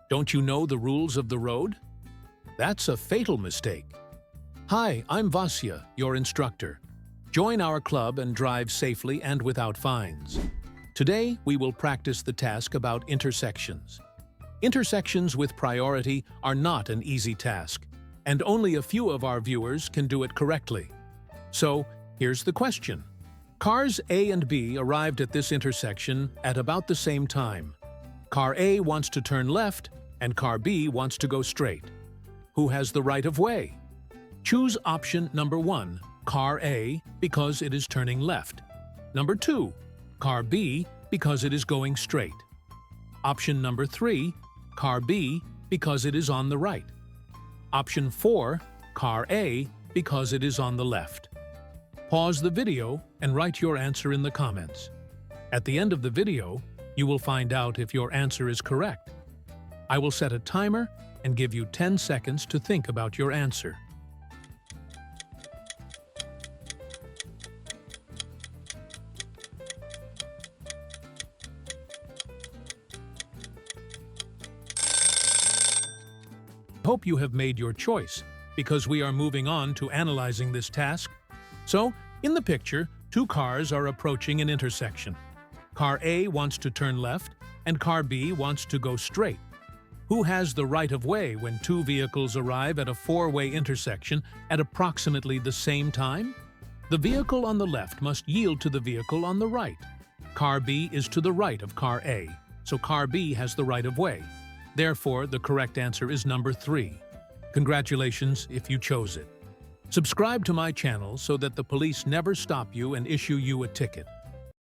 Don't you know the rules of the road? That's a fatal mistake. Hi, I'm Vasya, your instructor. Join our club and drive safely and without fines. Today, we will practice the task about intersections. Intersections with priority are not an easy task, and only a few of our viewers can do it correctly. So, here's the question. Cars A and B arrived at this intersection at about the same time. Car A wants to turn left, and Car B wants to go straight. Who has the right of way? Choose option number 1, Car A, because it is turning left. Number 2, Car B, because it is going straight. Option number 3, Car B, because it is on the right. Option 4, Car A, because it is on the left. Pause the video and write your answer in the comments. At the end of the video, you will find out if your answer is correct. I will set a timer and give you 10 seconds to think about your answer. Hope you have made your choice, because we are moving on to analyzing this task. So, in the picture, two cars are approaching an intersection. Car A wants to turn left, and Car B wants to go straight. Who has the right of way when two vehicles arrive at a four-way intersection at approximately the same time? The vehicle on the left must yield to the vehicle on the right. Car B is to the right of Car A, so Car B has the right of way. Therefore, the correct answer is number 3. Congratulations if you chose it. Subscribe to my channel so that the police never stop you and issue you a ticket.